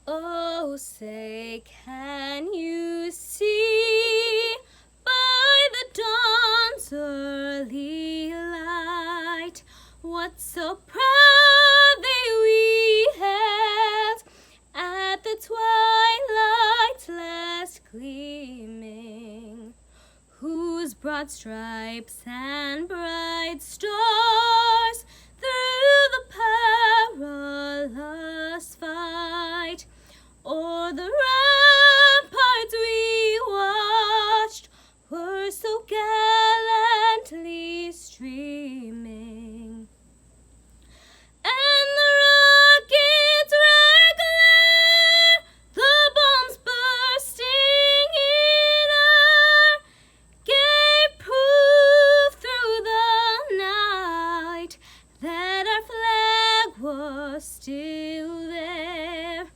Oh, say, can you see by the dawn's early light what so proudly we hailed at the twilight's last gleaming, whose broad stripes and bright stars through the perilous fight o'er the ramparts we watched were so gallantly streaming. And the rockets' red glare, the bombs bursting in air, gave proof through the night that our flag was still there.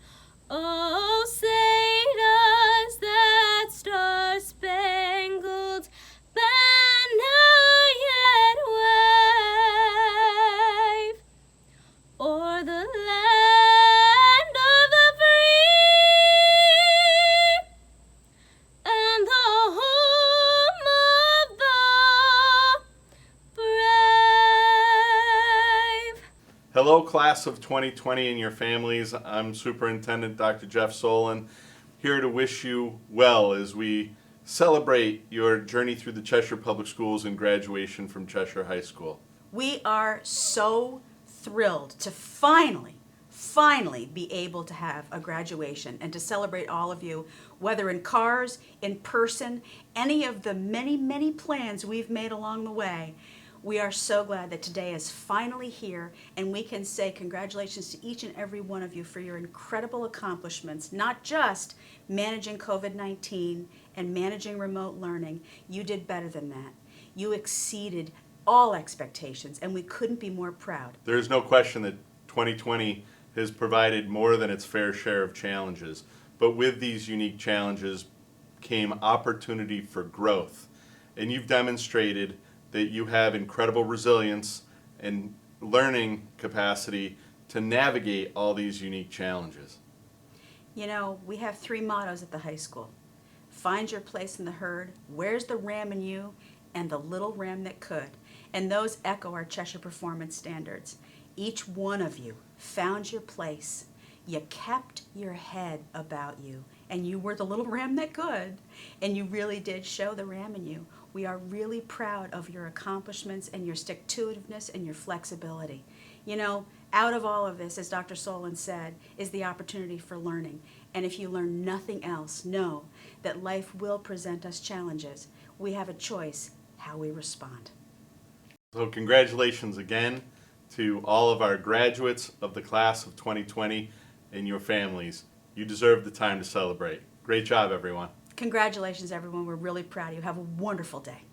Oh, say does that star-spangled banner yet wave o'er the land of the free and the home of the brave? Hello, class of 2020 and your families. I'm Superintendent Dr. Jeff Solon, here to wish you well as we celebrate your journey through the Cheshire Public Schools and graduation from Cheshire High School. We are so thrilled to finally be able to have a graduation and to celebrate all of you, whether in cars, in person, any of the many plans we've made along the way. We are so glad that today is finally here, and we can say congratulations to each and every one of you for your incredible accomplishments, not just managing COVID-19 and managing remote learning. You did better than that. You exceeded all expectations, and we couldn't be more proud. There is no question that 2020 has provided more than its fair share of challenges, but with these unique challenges came opportunity for growth. And you've demonstrated that you have incredible resilience and learning capacity to navigate all these unique challenges. You know, we have 3 mottos at the high school. Find your place in the herd, where's the ram in you, and the little ram that could. And those echo our Cheshire performance standards. Each one of you found your place. You kept your head about you, and you were the little ram that could, and you really did show the ram in you. We are really proud of your accomplishments and your stick-to-itiveness and your flexibility. You know, out of all of this, as Dr. Solon said, is the opportunity for learning. And if you learn nothing else, know that life will present us challenges. We have a choice how we respond. So congratulations again to all of our graduates of the class of 2020 and your families. You deserve the time to celebrate. Great job, everyone. Congratulations, everyone. We're really proud of you. Have a wonderful day.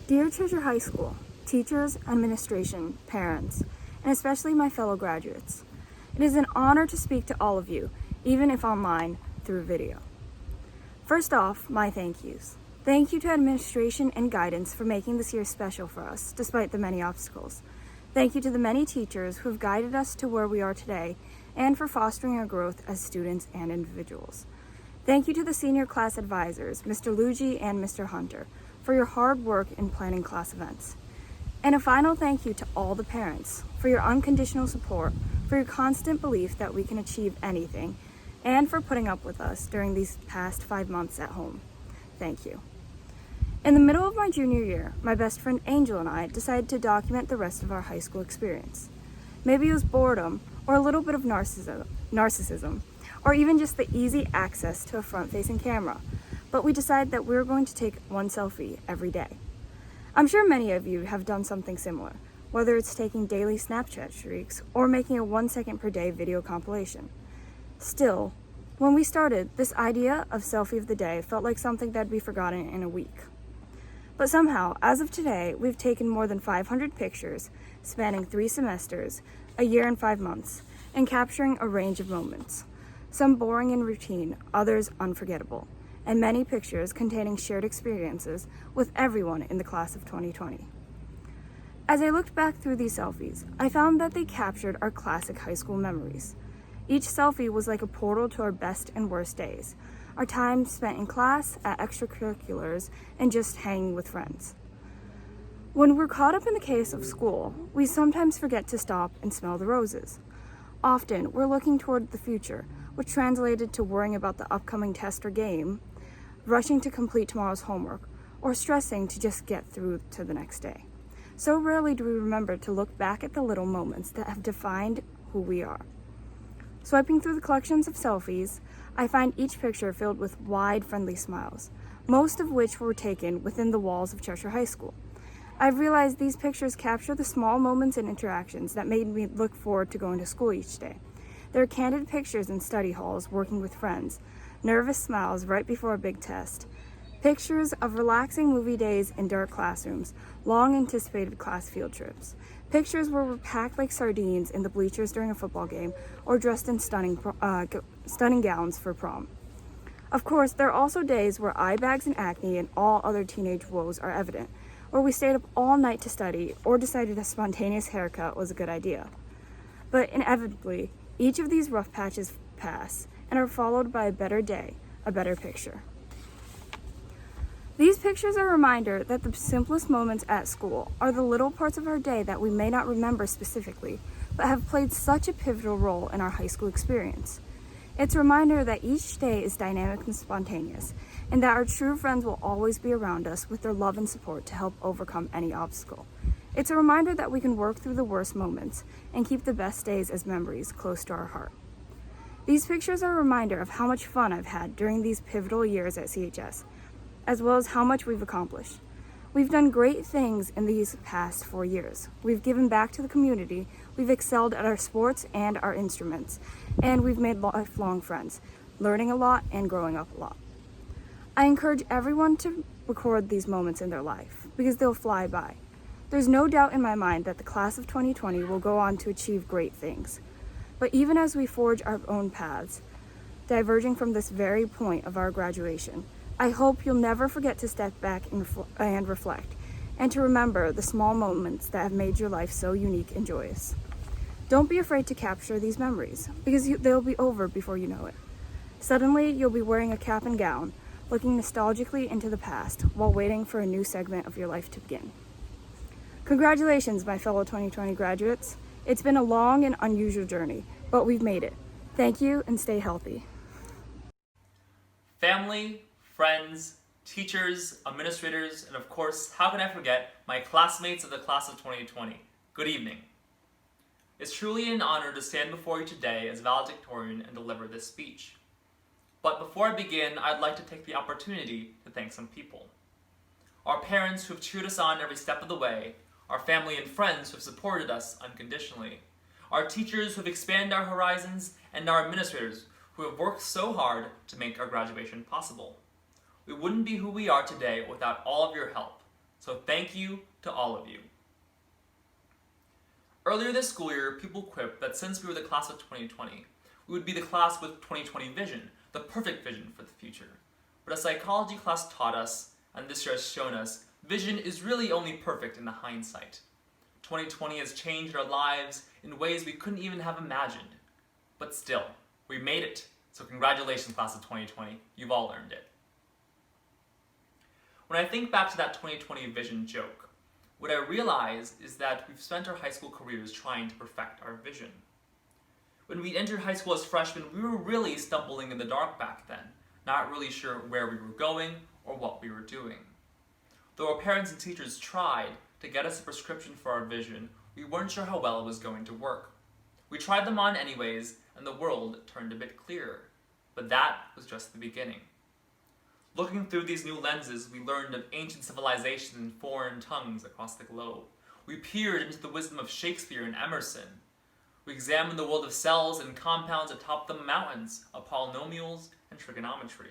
Dear Cheshire High School, teachers, administration, parents, and especially my fellow graduates, it is an honor to speak to all of you, even if online through video. First off, my thank yous. Thank you to administration and guidance for making this year special for us, despite the many obstacles. Thank you to the many teachers who have guided us to where we are today and for fostering our growth as students and individuals. Thank you to the senior class advisors, Mr. Luigi and Mr. Hunter, for your hard work in planning class events. And a final thank you to all the parents for your unconditional support, for your constant belief that we can achieve anything, and for putting up with us during these past 5 months at home. Thank you. In the middle of my junior year, my best friend Angel and I decided to document the rest of our high school experience. Maybe it was boredom, or a little bit of narcissism, or even just the easy access to a front-facing camera, but we decided that we were going to take one selfie every day. I'm sure many of you have done something similar, whether it's taking daily Snapchat streaks or making a 1 second per day video compilation. Still, when we started, this idea of selfie of the day felt like something that'd be forgotten in a week. But somehow, as of today, we've taken more than 500 pictures, spanning 3 semesters, a year and 5 months, and capturing a range of moments. Some boring and routine, others unforgettable, and many pictures containing shared experiences with everyone in the class of 2020. As I looked back through these selfies, I found that they captured our classic high school memories. Each selfie was like a portal to our best and worst days, our time spent in class, at extracurriculars, and just hanging with friends. When we're caught up in the chaos of school, we sometimes forget to stop and smell the roses. Often, we're looking toward the future, which translated to worrying about the upcoming test or game, rushing to complete tomorrow's homework, or stressing to just get through to the next day. So rarely do we remember to look back at the little moments that have defined who we are. Swiping through the collections of selfies, I find each picture filled with wide, friendly smiles, most of which were taken within the walls of Cheshire High School. I've realized these pictures capture the small moments and interactions that made me look forward to going to school each day. There are candid pictures in study halls working with friends, nervous smiles right before a big test, pictures of relaxing movie days in dark classrooms, long anticipated class field trips, pictures where we're packed like sardines in the bleachers during a football game or dressed in stunning gowns for prom. Of course, there are also days where eye bags and acne and all other teenage woes are evident, where we stayed up all night to study or decided a spontaneous haircut was a good idea. But inevitably, each of these rough patches pass and are followed by a better day, a better picture. These pictures are a reminder that the simplest moments at school are the little parts of our day that we may not remember specifically, but have played such a pivotal role in our high school experience. It's a reminder that each day is dynamic and spontaneous, and that our true friends will always be around us with their love and support to help overcome any obstacle. It's a reminder that we can work through the worst moments and keep the best days as memories close to our heart. These pictures are a reminder of how much fun I've had during these pivotal years at CHS, as well as how much we've accomplished. We've done great things in these past 4 years. We've given back to the community, we've excelled at our sports and our instruments, and we've made lifelong friends, learning a lot and growing up a lot. I encourage everyone to record these moments in their life, because they'll fly by. There's no doubt in my mind that the class of 2020 will go on to achieve great things. But even as we forge our own paths, diverging from this very point of our graduation, I hope you'll never forget to step back and reflect, and to remember the small moments that have made your life so unique and joyous. Don't be afraid to capture these memories, because they'll be over before you know it. Suddenly, you'll be wearing a cap and gown, looking nostalgically into the past while waiting for a new segment of your life to begin. Congratulations, my fellow 2020 graduates. It's been a long and unusual journey, but we've made it. Thank you, and stay healthy. Family, friends, teachers, administrators, and of course, how can I forget my classmates of the class of 2020. Good evening. It's truly an honor to stand before you today as valedictorian and deliver this speech. But before I begin, I'd like to take the opportunity to thank some people. Our parents who have cheered us on every step of the way, our family and friends who have supported us unconditionally, our teachers who have expanded our horizons, and our administrators who have worked so hard to make our graduation possible. We wouldn't be who we are today without all of your help, So thank you to all of you. Earlier this school year, people quipped that since we were the class of 2020, we would be the class with 2020 vision, the perfect vision for the future. But a psychology class taught us, and this year has shown us, vision is really only perfect in the hindsight. 2020 has changed our lives in ways we couldn't even have imagined. But still, we made it. So congratulations, class of 2020. You've all earned it. When I think back to that 2020 vision joke, what I realize is that we've spent our high school careers trying to perfect our vision. When we entered high school as freshmen, we were really stumbling in the dark back then, not really sure where we were going or what we were doing. Though our parents and teachers tried to get us a prescription for our vision, we weren't sure how well it was going to work. We tried them on anyways, and the world turned a bit clearer. But that was just the beginning. Looking through these new lenses, we learned of ancient civilizations and foreign tongues across the globe. We peered into the wisdom of Shakespeare and Emerson. We examined the world of cells and compounds atop the mountains of polynomials and trigonometry.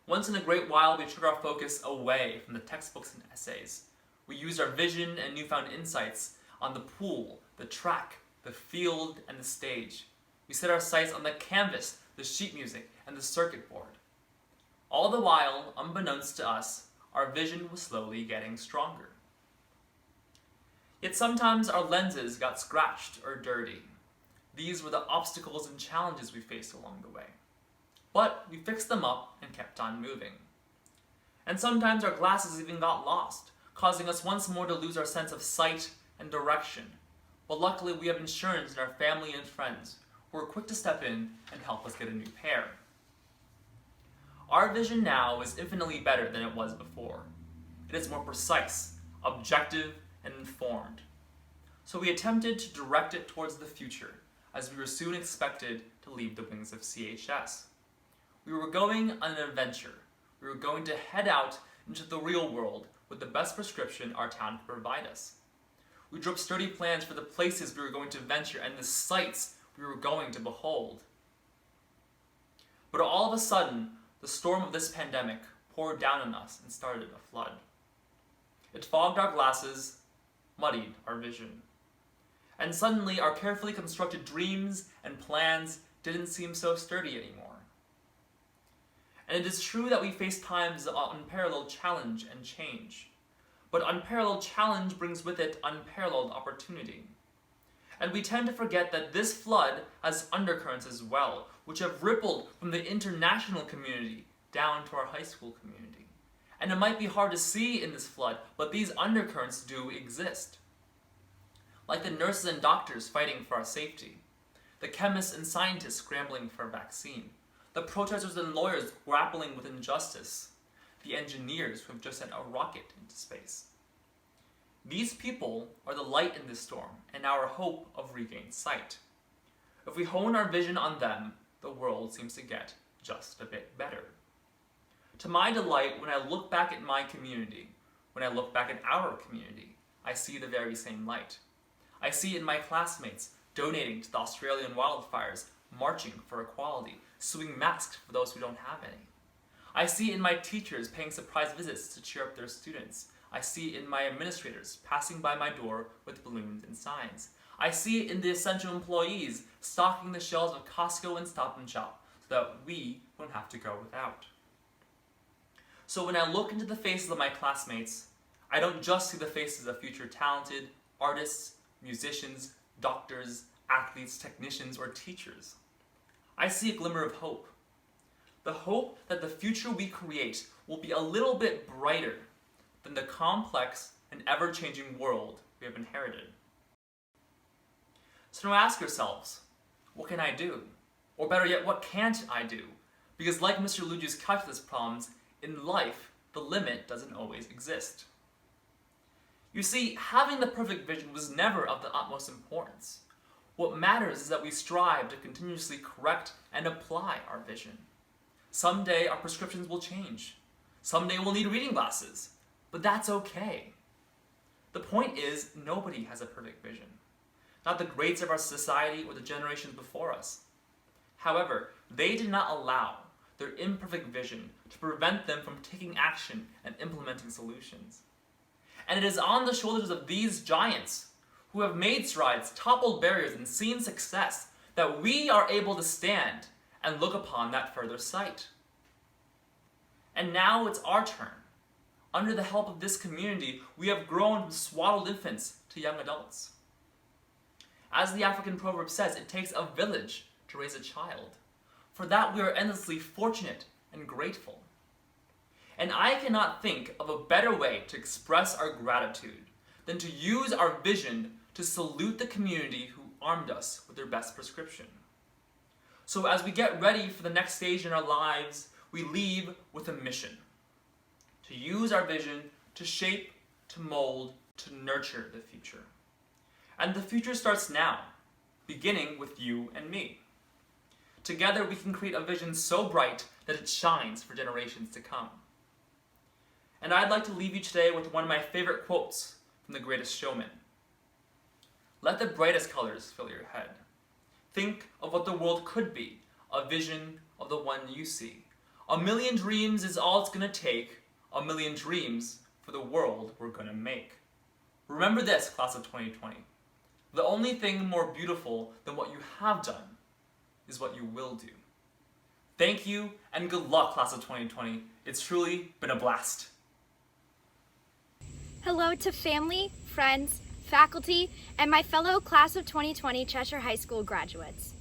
Once in a great while, we took our focus away from the textbooks and essays. We used our vision and newfound insights on the pool, the track, the field, and the stage. We set our sights on the canvas, the sheet music, and the circuit board. All the while, unbeknownst to us, our vision was slowly getting stronger. Yet sometimes our lenses got scratched or dirty. These were the obstacles and challenges we faced along the way. But we fixed them up and kept on moving. And sometimes our glasses even got lost, causing us once more to lose our sense of sight and direction. But luckily we have insurance in our family and friends who are quick to step in and help us get a new pair. Our vision now is infinitely better than it was before. It is more precise, objective, and informed. So we attempted to direct it towards the future, as we were soon expected to leave the wings of CHS. We were going on an adventure. We were going to head out into the real world with the best prescription our town could provide us. We drew up sturdy plans for the places we were going to venture and the sights we were going to behold. But all of a sudden, the storm of this pandemic poured down on us and started a flood. It fogged our glasses, muddied our vision. And suddenly our carefully constructed dreams and plans didn't seem so sturdy anymore. And it is true that we face times of unparalleled challenge and change. But unparalleled challenge brings with it unparalleled opportunity. And we tend to forget that this flood has undercurrents as well, which have rippled from the international community down to our high school community. And it might be hard to see in this flood, but these undercurrents do exist. Like the nurses and doctors fighting for our safety, the chemists and scientists scrambling for a vaccine, the protesters and lawyers grappling with injustice, the engineers who have just sent a rocket into space. These people are the light in this storm and our hope of regained sight. If we hone our vision on them, the world seems to get just a bit better. To my delight, when I look back at my community, when I look back at our community, I see the very same light. I see in my classmates donating to the Australian wildfires, marching for equality, sewing masks for those who don't have any. I see in my teachers paying surprise visits to cheer up their students. I see in my administrators passing by my door with balloons and signs. I see it in the essential employees stocking the shelves of Costco and Stop and Shop so that we don't have to go without. So when I look into the faces of my classmates, I don't just see the faces of future talented artists, musicians, doctors, athletes, technicians, or teachers. I see a glimmer of hope. The hope that the future we create will be a little bit brighter than the complex and ever-changing world we have inherited. So now ask yourselves, what can I do? Or better yet, what can't I do? Because like Mr. Luju's calculus problems, in life, the limit doesn't always exist. You see, having the perfect vision was never of the utmost importance. What matters is that we strive to continuously correct and apply our vision. Someday our prescriptions will change. Someday we'll need reading glasses. But that's okay. The point is, nobody has a perfect vision. Not the greats of our society or the generations before us. However, they did not allow their imperfect vision to prevent them from taking action and implementing solutions. And it is on the shoulders of these giants who have made strides, toppled barriers, and seen success that we are able to stand and look upon that further sight. And now it's our turn. Under the help of this community, we have grown from swaddled infants to young adults. As the African proverb says, it takes a village to raise a child. For that we are endlessly fortunate and grateful. And I cannot think of a better way to express our gratitude than to use our vision to salute the community who armed us with their best prescription. So as we get ready for the next stage in our lives, we leave with a mission. To use our vision to shape, to mold, to nurture the future. And the future starts now, beginning with you and me. Together we can create a vision so bright that it shines for generations to come. And I'd like to leave you today with one of my favorite quotes from The Greatest Showman. Let the brightest colors fill your head. Think of what the world could be, a vision of the one you see. 1,000,000 dreams is all it's gonna take, 1,000,000 dreams for the world we're gonna make. Remember this, class of 2020. The only thing more beautiful than what you have done is what you will do. Thank you, and good luck, class of 2020. It's truly been a blast. Hello to family, friends, faculty, and my fellow class of 2020 Cheshire High School graduates.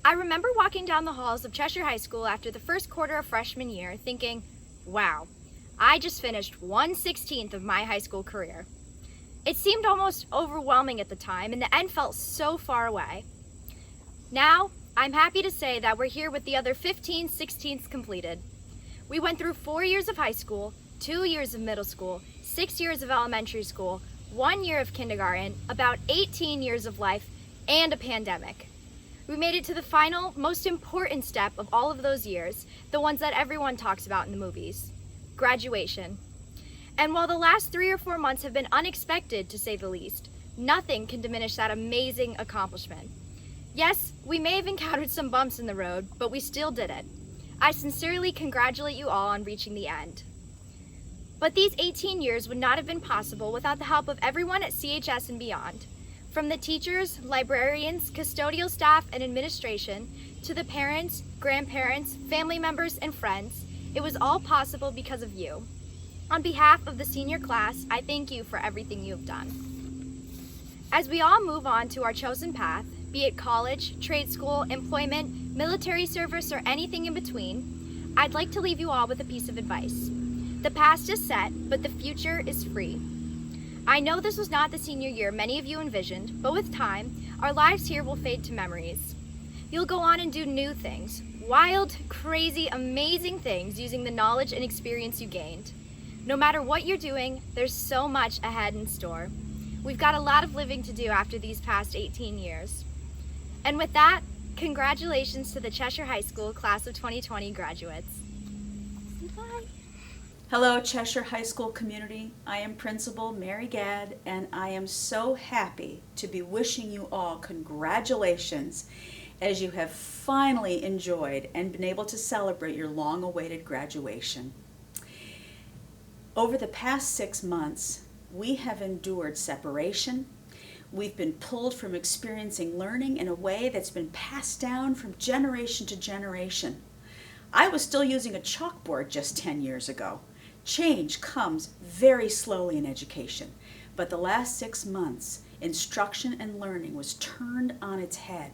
I remember walking down the halls of Cheshire High School after the first quarter of freshman year thinking, wow, I just finished 1/16 of my high school career. It seemed almost overwhelming at the time, and the end felt so far away. Now, I'm happy to say that we're here with the other 15/16ths completed. We went through 4 years of high school, 2 years of middle school, 6 years of elementary school, 1 year of kindergarten, about 18 years of life, and a pandemic. We made it to the final, most important step of all of those years, the ones that everyone talks about in the movies, graduation. And while the last 3 or 4 months have been unexpected, to say the least, nothing can diminish that amazing accomplishment. Yes, we may have encountered some bumps in the road, but we still did it. I sincerely congratulate you all on reaching the end. But these 18 years would not have been possible without the help of everyone at CHS and beyond. From the teachers, librarians, custodial staff, and administration, to the parents, grandparents, family members, and friends, it was all possible because of you. On behalf of the senior class, I thank you for everything you have done. As we all move on to our chosen path, be it college, trade school, employment, military service, or anything in between, I'd like to leave you all with a piece of advice. The past is set, but the future is free. I know this was not the senior year many of you envisioned, but with time, our lives here will fade to memories. You'll go on and do new things, wild, crazy, amazing things using the knowledge and experience you gained. No matter what you're doing, there's so much ahead in store. We've got a lot of living to do after these past 18 years. And with that, congratulations to the Cheshire High School Class of 2020 graduates. Goodbye. Hello, Cheshire High School community. I am Principal Mary Gadd, and I am so happy to be wishing you all congratulations as you have finally enjoyed and been able to celebrate your long-awaited graduation. Over the past 6 months, we have endured separation. We've been pulled from experiencing learning in a way that's been passed down from generation to generation. I was still using a chalkboard just 10 years ago. Change comes very slowly in education, but the last 6 months, instruction and learning was turned on its head.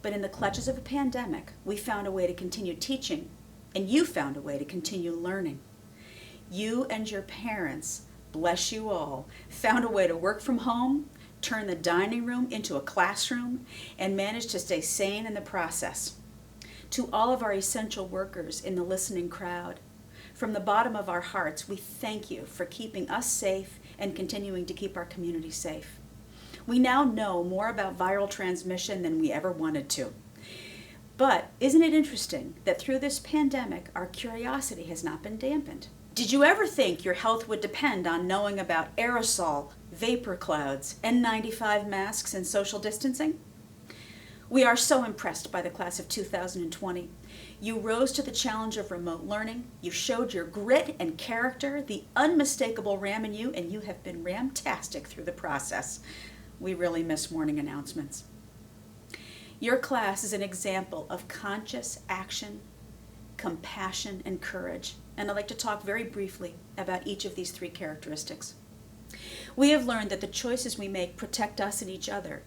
But in the clutches of a pandemic, we found a way to continue teaching, and you found a way to continue learning. You and your parents, bless you all, found a way to work from home, turn the dining room into a classroom, and managed to stay sane in the process. To all of our essential workers in the listening crowd, from the bottom of our hearts, we thank you for keeping us safe and continuing to keep our community safe. We now know more about viral transmission than we ever wanted to. But isn't it interesting that through this pandemic, our curiosity has not been dampened? Did you ever think your health would depend on knowing about aerosol, vapor clouds, N95 masks, and social distancing? We are so impressed by the class of 2020. You rose to the challenge of remote learning. You showed your grit and character, the unmistakable Ram in you, and you have been ramtastic through the process. We really miss morning announcements. Your class is an example of conscious action, compassion, and courage. And I'd like to talk very briefly about each of these three characteristics. We have learned that the choices we make protect us and each other.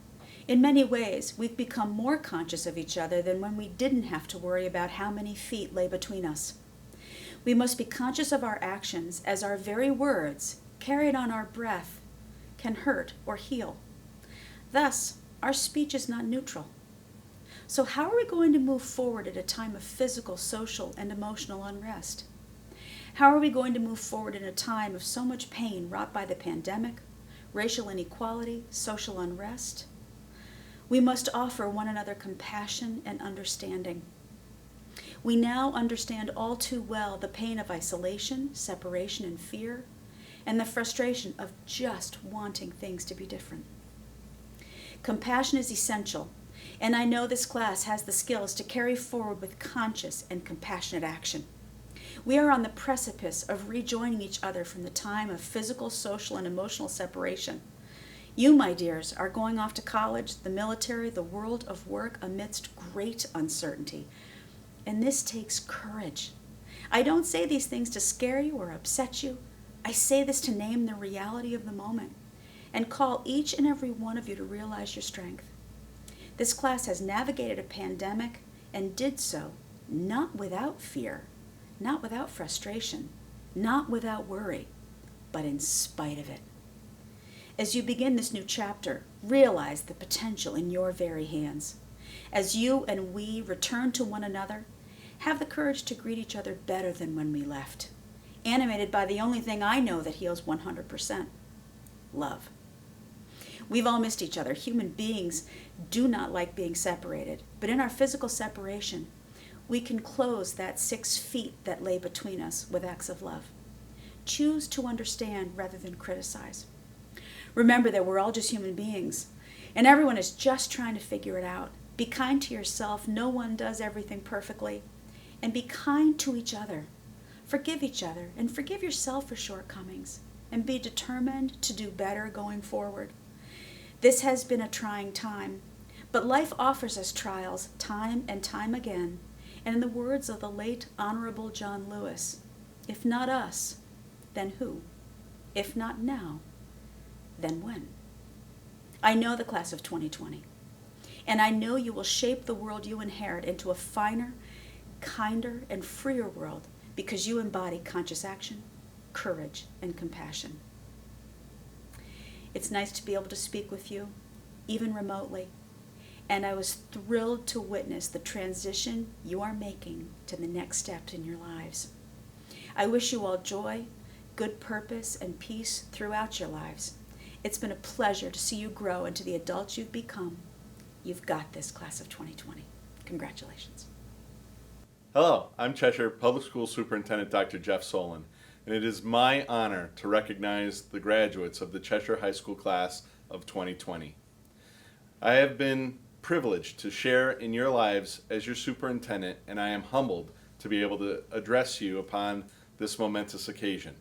In many ways, we've become more conscious of each other than when we didn't have to worry about how many feet lay between us. We must be conscious of our actions, as our very words, carried on our breath, can hurt or heal. Thus, our speech is not neutral. So how are we going to move forward at a time of physical, social, and emotional unrest? How are we going to move forward in a time of so much pain wrought by the pandemic, racial inequality, social unrest? We must offer one another compassion and understanding. We now understand all too well the pain of isolation, separation, and fear, and the frustration of just wanting things to be different. Compassion is essential, and I know this class has the skills to carry forward with conscious and compassionate action. We are on the precipice of rejoining each other from the time of physical, social, and emotional separation. You, my dears, are going off to college, the military, the world of work amidst great uncertainty. And this takes courage. I don't say these things to scare you or upset you. I say this to name the reality of the moment and call each and every one of you to realize your strength. This class has navigated a pandemic and did so not without fear, not without frustration, not without worry, but in spite of it. As you begin this new chapter, realize the potential in your very hands. As you and we return to one another, have the courage to greet each other better than when we left, animated by the only thing I know that heals 100%, love. We've all missed each other. Human beings do not like being separated, but in our physical separation, we can close that 6 feet that lay between us with acts of love. Choose to understand rather than criticize. Remember that we're all just human beings, and everyone is just trying to figure it out. Be kind to yourself. No one does everything perfectly. And be kind to each other. Forgive each other, and forgive yourself for shortcomings, and be determined to do better going forward. This has been a trying time, but life offers us trials time and time again, and in the words of the late Honorable John Lewis, if not us, then who? If not now, then when? I know the class of 2020, and I know you will shape the world you inherit into a finer, kinder, and freer world because you embody conscious action, courage, and compassion. It's nice to be able to speak with you, even remotely, and I was thrilled to witness the transition you are making to the next steps in your lives. I wish you all joy, good purpose, and peace throughout your lives. It's been a pleasure to see you grow into the adults you've become. You've got this, class of 2020. Congratulations. Hello, I'm Cheshire Public School Superintendent Dr. Jeff Solon, and it is my honor to recognize the graduates of the Cheshire High School class of 2020. I have been privileged to share in your lives as your superintendent, and I am humbled to be able to address you upon this momentous occasion.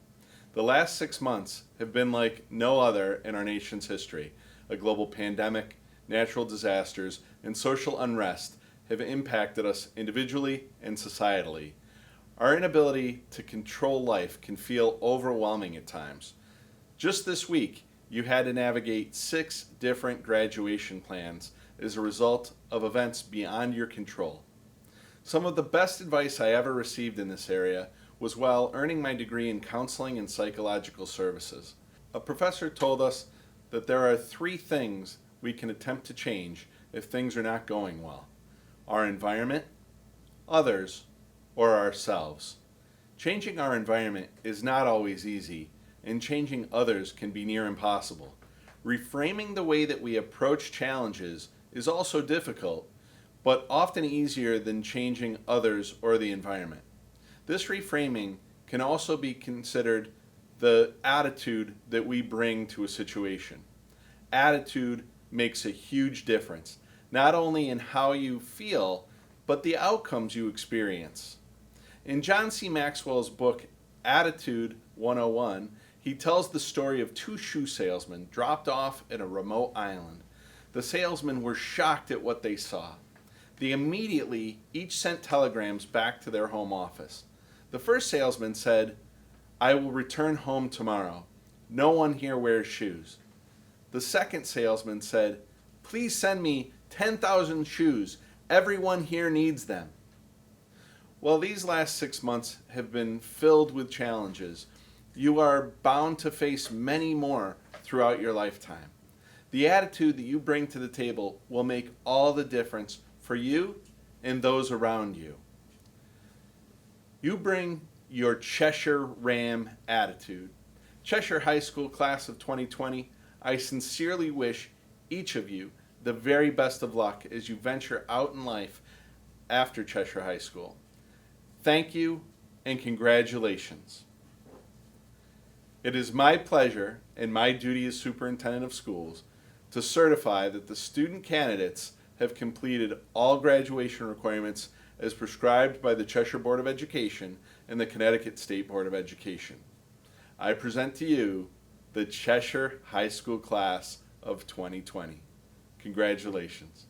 The last 6 months have been like no other in our nation's history. A global pandemic, natural disasters, and social unrest have impacted us individually and societally. Our inability to control life can feel overwhelming at times. Just this week, you had to navigate 6 different graduation plans as a result of events beyond your control. Some of the best advice I ever received in this area was while earning my degree in counseling and psychological services. A professor told us that there are 3 things we can attempt to change if things are not going well: our environment, others, or ourselves. Changing our environment is not always easy, and changing others can be near impossible. Reframing the way that we approach challenges is also difficult, but often easier than changing others or the environment. This reframing can also be considered the attitude that we bring to a situation. Attitude makes a huge difference. not only in how you feel, but the outcomes you experience. In John C. Maxwell's book, Attitude 101, he tells the story of two shoe salesmen dropped off in a remote island. The salesmen were shocked at what they saw. They immediately each sent telegrams back to their home office. The first salesman said, "I will return home tomorrow. No one here wears shoes." The second salesman said, "Please send me 10,000 shoes. Everyone here needs them." Well, these last 6 months have been filled with challenges. You are bound to face many more throughout your lifetime. The attitude that you bring to the table will make all the difference for you and those around you. You bring your Cheshire Ram attitude. Cheshire High School class of 2020, I sincerely wish each of you the very best of luck as you venture out in life after Cheshire High School. Thank you and congratulations. It is my pleasure and my duty as superintendent of schools to certify that the student candidates have completed all graduation requirements as prescribed by the Cheshire Board of Education and the Connecticut State Board of Education. I present to you the Cheshire High School class of 2020. Congratulations.